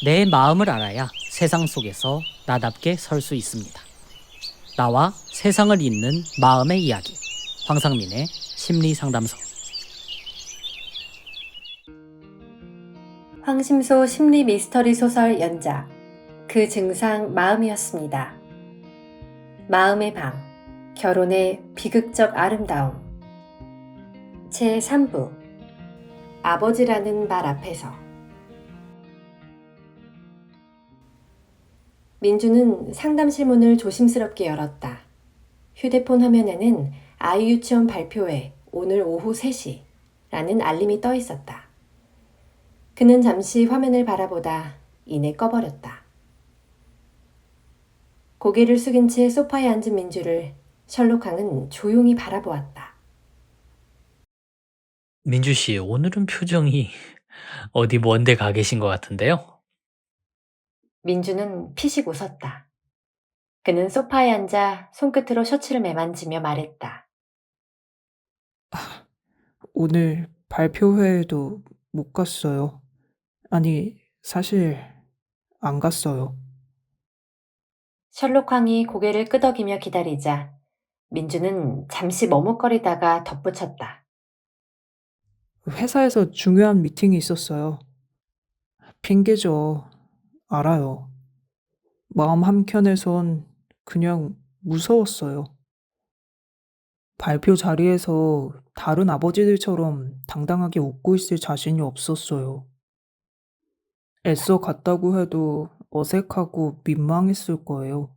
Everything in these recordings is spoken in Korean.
내 마음을 알아야 세상 속에서 나답게 설 수 있습니다. 나와 세상을 잇는 마음의 이야기. 황상민의 심리상담소. 황심소 심리 미스터리 소설 연작 그 증상 마음이었습니다. 마음의 방, 결혼의 비극적 아름다움. 제3부 아버지라는 말 앞에서. 민주는 상담실 문을 조심스럽게 열었다. 휴대폰 화면에는 아이 유치원 발표회 오늘 오후 3시 라는 알림이 떠 있었다. 그는 잠시 화면을 바라보다 이내 꺼버렸다. 고개를 숙인 채 소파에 앉은 민주를 셜록항은 조용히 바라보았다. 민주 씨, 오늘은 표정이 어디 먼 데 가 계신 것 같은데요? 민주는 피식 웃었다. 그는 소파에 앉아 손끝으로 셔츠를 매만지며 말했다. 오늘 발표회에도 못 갔어요. 아니, 사실 안 갔어요. 셜록항이 고개를 끄덕이며 기다리자 민주는 잠시 머뭇거리다가 덧붙였다. 회사에서 중요한 미팅이 있었어요. 핑계죠. 알아요. 마음 한켠에선 그냥 무서웠어요. 발표 자리에서 다른 아버지들처럼 당당하게 웃고 있을 자신이 없었어요. 애써 갔다고 해도 어색하고 민망했을 거예요.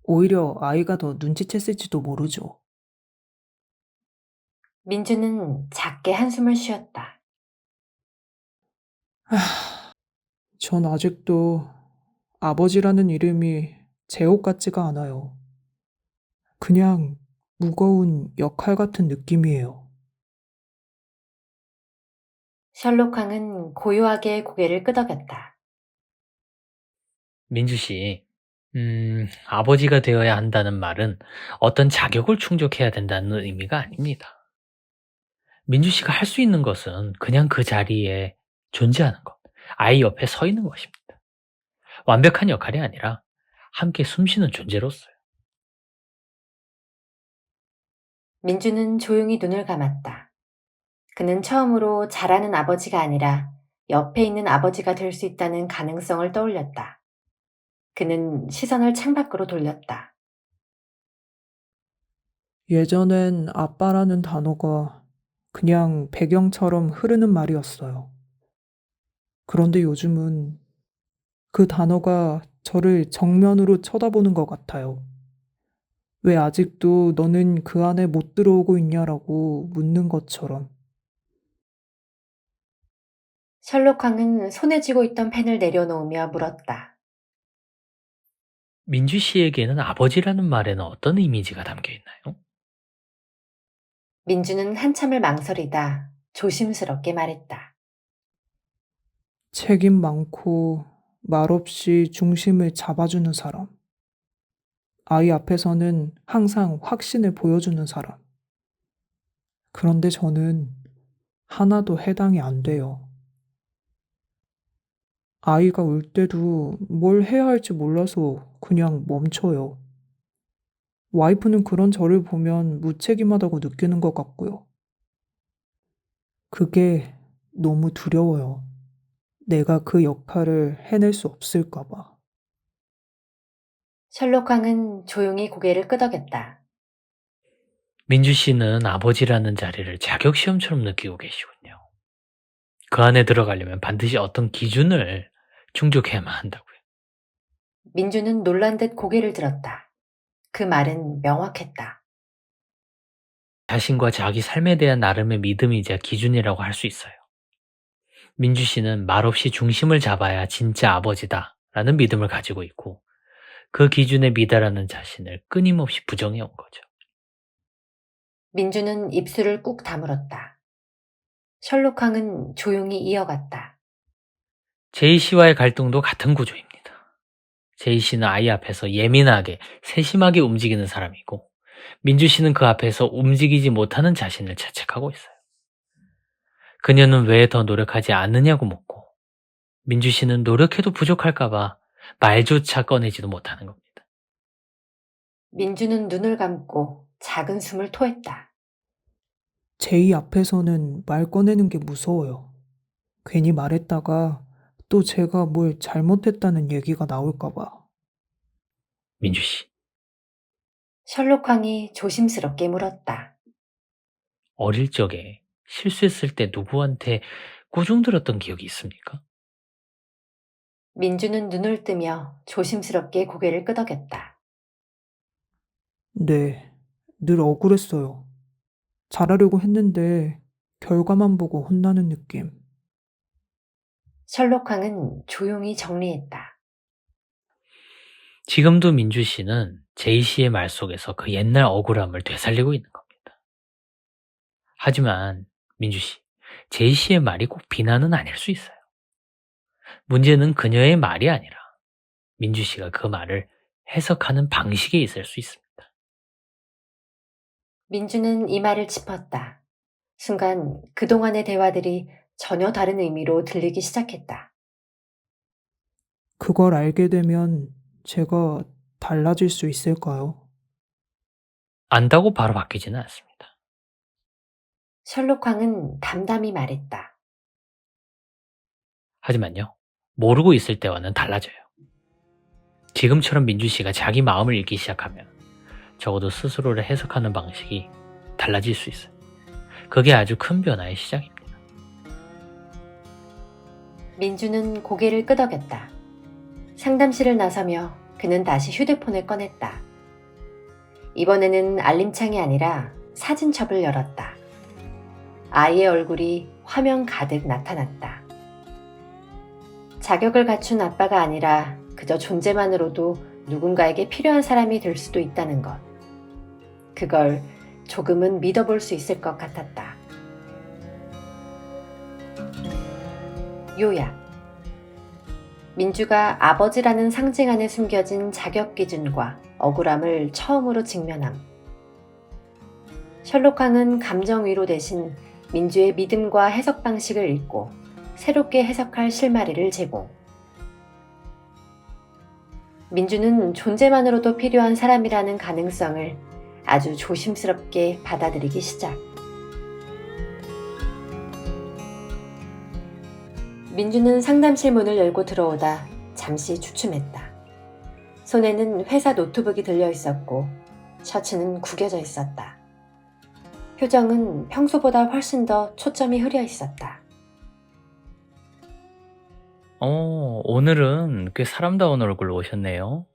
오히려 아이가 더 눈치챘을지도 모르죠. 민주는 작게 한숨을 쉬었다. 전 아직도 아버지라는 이름이 제옥 같지가 않아요. 그냥 무거운 역할 같은 느낌이에요. 셜록항은 고요하게 고개를 끄덕였다. 민주 씨, 아버지가 되어야 한다는 말은 어떤 자격을 충족해야 된다는 의미가 아닙니다. 민주 씨가 할 수 있는 것은 그냥 그 자리에 존재하는 것, 아이 옆에 서 있는 것입니다. 완벽한 역할이 아니라 함께 숨쉬는 존재로서요. 민주는 조용히 눈을 감았다. 그는 처음으로 잘하는 아버지가 아니라 옆에 있는 아버지가 될 수 있다는 가능성을 떠올렸다. 그는 시선을 창밖으로 돌렸다. 예전엔 아빠라는 단어가 그냥 배경처럼 흐르는 말이었어요. 그런데 요즘은 그 단어가 저를 정면으로 쳐다보는 것 같아요. 왜 아직도 너는 그 안에 못 들어오고 있냐라고 묻는 것처럼. 셜록항은 손에 쥐고 있던 펜을 내려놓으며 물었다. 민주 씨에게는 아버지라는 말에는 어떤 이미지가 담겨 있나요? 민주는 한참을 망설이다 조심스럽게 말했다. 책임 많고 말없이 중심을 잡아주는 사람. 아이 앞에서는 항상 확신을 보여주는 사람. 그런데 저는 하나도 해당이 안 돼요. 아이가 울 때도 뭘 해야 할지 몰라서 그냥 멈춰요. 와이프는 그런 저를 보면 무책임하다고 느끼는 것 같고요. 그게 너무 두려워요. 내가 그 역할을 해낼 수 없을까 봐. 셜록항은 조용히 고개를 끄덕였다. 민주 씨는 아버지라는 자리를 자격시험처럼 느끼고 계시군요. 그 안에 들어가려면 반드시 어떤 기준을 충족해야만 한다고요. 민주는 놀란 듯 고개를 들었다. 그 말은 명확했다. 자신과 자기 삶에 대한 나름의 믿음이자 기준이라고 할 수 있어요. 민주 씨는 말없이 중심을 잡아야 진짜 아버지다 라는 믿음을 가지고 있고 그 기준에 미달하는 자신을 끊임없이 부정해 온 거죠. 민주는 입술을 꾹 다물었다. 셜록항은 조용히 이어갔다. 제이 씨와의 갈등도 같은 구조입니다. 제이 씨는 아이 앞에서 예민하게, 세심하게 움직이는 사람이고 민주 씨는 그 앞에서 움직이지 못하는 자신을 자책하고 있어요. 그녀는 왜 더 노력하지 않느냐고 묻고 민주 씨는 노력해도 부족할까봐 말조차 꺼내지도 못하는 겁니다. 민주는 눈을 감고 작은 숨을 토했다. 제이 앞에서는 말 꺼내는 게 무서워요. 괜히 말했다가 또 제가 뭘 잘못했다는 얘기가 나올까 봐. 민주 씨, 셜록 황이 조심스럽게 물었다. 어릴 적에 실수했을 때 누구한테 꾸중 들었던 기억이 있습니까? 민주는 눈을 뜨며 조심스럽게 고개를 끄덕였다. 네, 늘 억울했어요. 잘하려고 했는데 결과만 보고 혼나는 느낌. 셜록 황은 조용히 정리했다. 지금도 민주 씨는 제이 씨의 말 속에서 그 옛날 억울함을 되살리고 있는 겁니다. 하지만 민주 씨, 제이 씨의 말이 꼭 비난은 아닐 수 있어요. 문제는 그녀의 말이 아니라 민주 씨가 그 말을 해석하는 방식에 있을 수 있습니다. 민주는 이 말을 짚었다. 순간 그동안의 대화들이 전혀 다른 의미로 들리기 시작했다. 그걸 알게 되면 제가 달라질 수 있을까요? 안다고 바로 바뀌지는 않습니다. 셜록 황은 담담히 말했다. 하지만요, 모르고 있을 때와는 달라져요. 지금처럼 민주 씨가 자기 마음을 읽기 시작하면 적어도 스스로를 해석하는 방식이 달라질 수 있어요. 그게 아주 큰 변화의 시작입니다. 민주는 고개를 끄덕였다. 상담실을 나서며 그는 다시 휴대폰을 꺼냈다. 이번에는 알림창이 아니라 사진첩을 열었다. 아이의 얼굴이 화면 가득 나타났다. 자격을 갖춘 아빠가 아니라 그저 존재만으로도 누군가에게 필요한 사람이 될 수도 있다는 것. 그걸 조금은 믿어볼 수 있을 것 같았다. 요약. 민주가 아버지라는 상징 안에 숨겨진 자격 기준과 억울함을 처음으로 직면함. 셜록 황은 감정 위로 대신 민주의 믿음과 해석 방식을 읽고 새롭게 해석할 실마리를 제공. 민주는 존재만으로도 필요한 사람이라는 가능성을 아주 조심스럽게 받아들이기 시작. 민주는 상담실 문을 열고 들어오다 잠시 주춤했다. 손에는 회사 노트북이 들려 있었고 셔츠는 구겨져 있었다. 표정은 평소보다 훨씬 더 초점이 흐려 있었다. 오늘은 꽤 사람다운 얼굴로 오셨네요.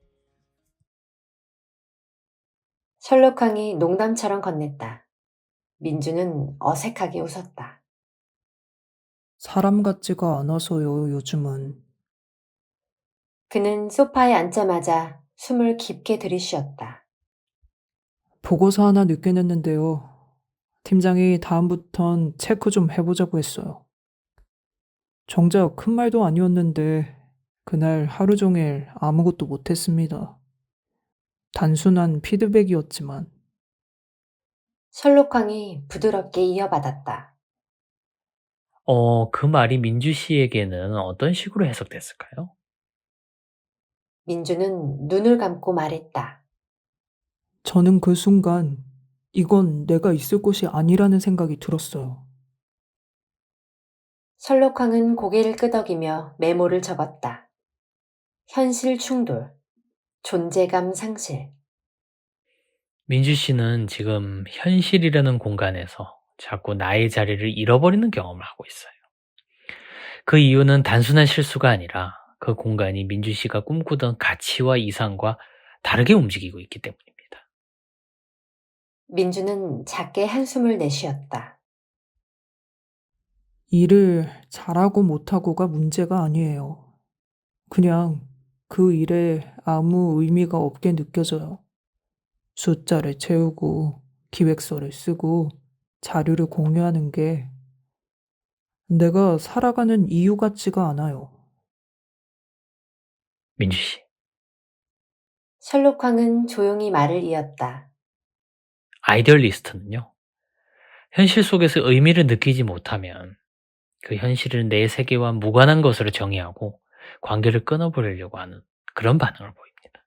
셜록 황이 농담처럼 건넸다. 민주는 어색하게 웃었다. 사람 같지가 않아서요, 요즘은. 그는 소파에 앉자마자 숨을 깊게 들이쉬었다. 보고서 하나 늦게 냈는데요. 팀장이 다음부턴 체크 좀 해보자고 했어요. 정작 큰 말도 아니었는데 그날 하루 종일 아무것도 못했습니다. 단순한 피드백이었지만 셜록 황이 부드럽게 이어받았다. 그 말이 민주 씨에게는 어떤 식으로 해석됐을까요? 민주는 눈을 감고 말했다. 저는 그 순간 이건 내가 있을 곳이 아니라는 생각이 들었어요. 셜록 황은 고개를 끄덕이며 메모를 적었다. 현실 충돌, 존재감 상실. 민주 씨는 지금 현실이라는 공간에서 자꾸 나의 자리를 잃어버리는 경험을 하고 있어요. 그 이유는 단순한 실수가 아니라 그 공간이 민주 씨가 꿈꾸던 가치와 이상과 다르게 움직이고 있기 때문입니다. 민주는 작게 한숨을 내쉬었다. 일을 잘하고 못하고가 문제가 아니에요. 그냥 그 일에 아무 의미가 없게 느껴져요. 숫자를 채우고 기획서를 쓰고 자료를 공유하는 게 내가 살아가는 이유 같지가 않아요. 민주 씨, 셜록 황은 조용히 말을 이었다. 아이디얼리스트는요, 현실 속에서 의미를 느끼지 못하면 그 현실을 내 세계와 무관한 것으로 정의하고 관계를 끊어버리려고 하는 그런 반응을 보입니다.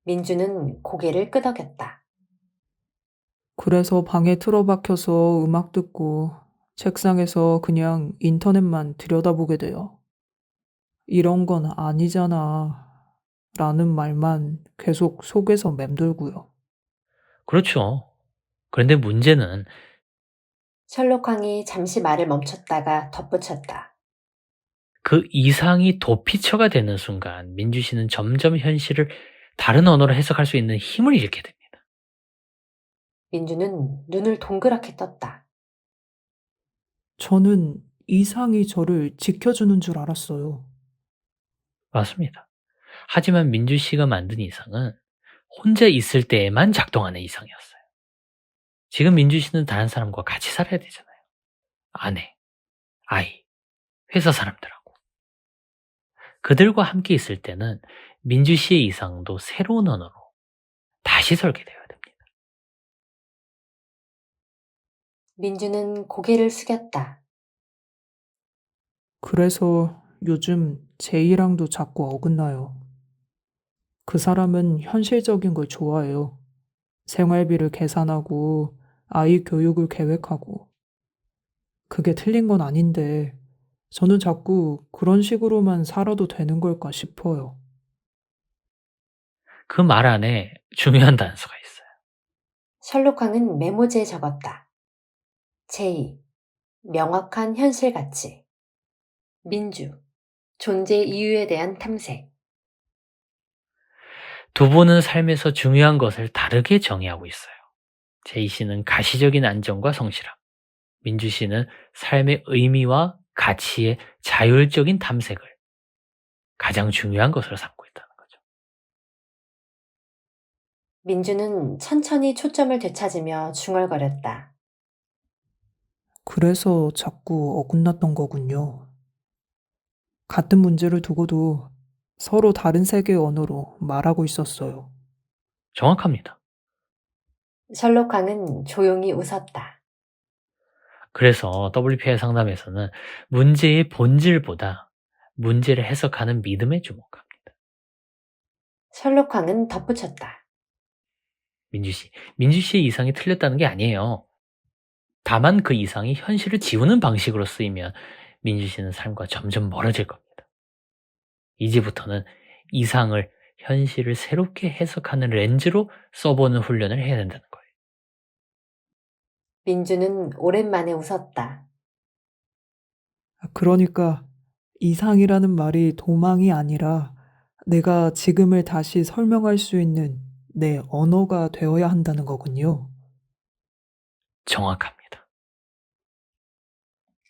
민주는 고개를 끄덕였다. 그래서 방에 틀어박혀서 음악 듣고 책상에서 그냥 인터넷만 들여다보게 돼요. 이런 건 아니잖아. 라는 말만 계속 속에서 맴돌고요. 그렇죠. 그런데 문제는 셜록 황이 잠시 말을 멈췄다가 덧붙였다. 그 이상이 도피처가 되는 순간 민주 씨는 점점 현실을 다른 언어로 해석할 수 있는 힘을 잃게 됩니다. 민주는 눈을 동그랗게 떴다. 저는 이상이 저를 지켜주는 줄 알았어요. 맞습니다. 하지만 민주 씨가 만든 이상은 혼자 있을 때에만 작동하는 이상이었어요. 지금 민주 씨는 다른 사람과 같이 살아야 되잖아요. 아내, 아이, 회사 사람들하고. 그들과 함께 있을 때는 민주 씨의 이상도 새로운 언어로 다시 설계되어야 됩니다. 민주는 고개를 숙였다. 그래서 요즘 제이랑도 자꾸 어긋나요. 그 사람은 현실적인 걸 좋아해요. 생활비를 계산하고 아이 교육을 계획하고. 그게 틀린 건 아닌데 저는 자꾸 그런 식으로만 살아도 되는 걸까 싶어요. 그 말 안에 중요한 단서가 있어요. 셜록 황은 메모지에 적었다. 제의, 명확한 현실 가치. 민주, 존재 이유에 대한 탐색. 두 분은 삶에서 중요한 것을 다르게 정의하고 있어요. 제이 씨는 가시적인 안정과 성실함, 민주 씨는 삶의 의미와 가치의 자율적인 탐색을 가장 중요한 것으로 삼고 있다는 거죠. 민주는 천천히 초점을 되찾으며 중얼거렸다. 그래서 자꾸 어긋났던 거군요. 같은 문제를 두고도 서로 다른 세계의 언어로 말하고 있었어요. 정확합니다. 셜록 황은 조용히 웃었다. 그래서 WPI 상담에서는 문제의 본질보다 문제를 해석하는 믿음에 주목합니다. 셜록 황은 덧붙였다. 민주 씨의 이상이 틀렸다는 게 아니에요. 다만 그 이상이 현실을 지우는 방식으로 쓰이면 민주 씨는 삶과 점점 멀어질 겁니다. 이제부터는 이상을 현실을 새롭게 해석하는 렌즈로 써보는 훈련을 해야 된다는 거예요. 민주는 오랜만에 웃었다. 그러니까 이상이라는 말이 도망이 아니라 내가 지금을 다시 설명할 수 있는 내 언어가 되어야 한다는 거군요. 정확합니다.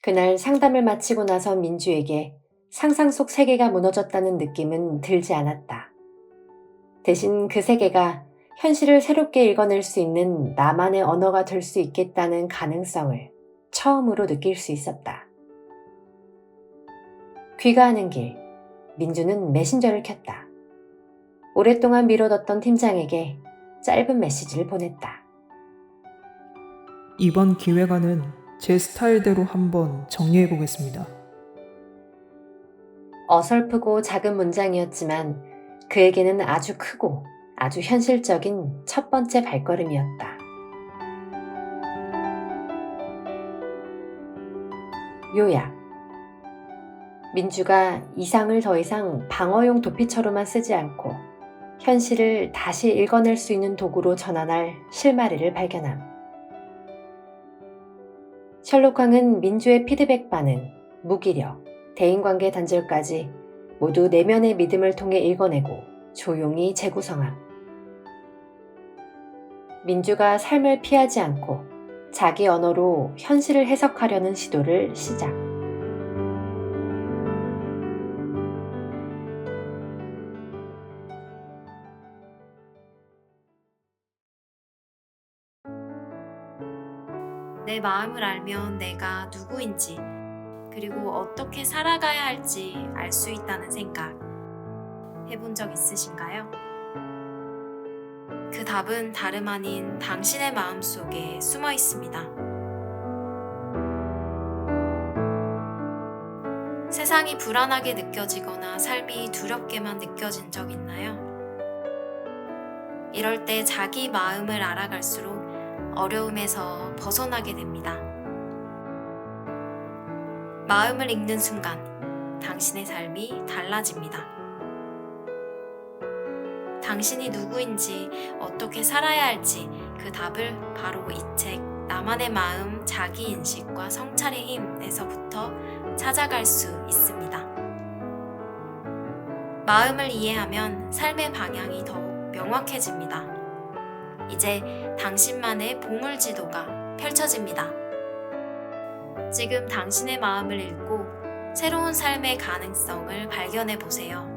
그날 상담을 마치고 나서 민주에게 상상 속 세계가 무너졌다는 느낌은 들지 않았다. 대신 그 세계가 현실을 새롭게 읽어낼 수 있는 나만의 언어가 될 수 있겠다는 가능성을 처음으로 느낄 수 있었다. 귀가하는 길, 민주는 메신저를 켰다. 오랫동안 미뤄뒀던 팀장에게 짧은 메시지를 보냈다. 이번 기획안은 제 스타일대로 한번 정리해 보겠습니다. 어설프고 작은 문장이었지만 그에게는 아주 크고 아주 현실적인 첫 번째 발걸음이었다. 요약. 민주가 이상을 더 이상 방어용 도피처로만 쓰지 않고 현실을 다시 읽어낼 수 있는 도구로 전환할 실마리를 발견함. 셜록 황은 민주의 피드백 반응, 무기력, 대인관계 단절까지 모두 내면의 믿음을 통해 읽어내고 조용히 재구성함. 민주가 삶을 피하지 않고 자기 언어로 현실을 해석하려는 시도를 시작. 내 마음을 알면 내가 누구인지, 그리고 어떻게 살아가야 할지 알 수 있다는 생각 해본 적 있으신가요? 그 답은 다름 아닌 당신의 마음 속에 숨어 있습니다. 세상이 불안하게 느껴지거나 삶이 두렵게만 느껴진 적 있나요? 이럴 때 자기 마음을 알아갈수록 어려움에서 벗어나게 됩니다. 마음을 읽는 순간 당신의 삶이 달라집니다. 당신이 누구인지 어떻게 살아야 할지 그 답을 바로 이 책 나만의 마음 자기인식과 성찰의 힘에서부터 찾아갈 수 있습니다. 마음을 이해하면 삶의 방향이 더욱 명확해집니다. 이제 당신만의 보물지도가 펼쳐집니다. 지금 당신의 마음을 읽고 새로운 삶의 가능성을 발견해 보세요.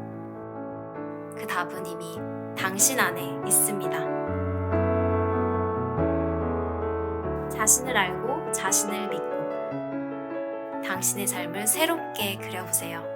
그 답은 이미 당신 안에 있습니다. 자신을 알고 자신을 믿고 당신의 삶을 새롭게 그려보세요.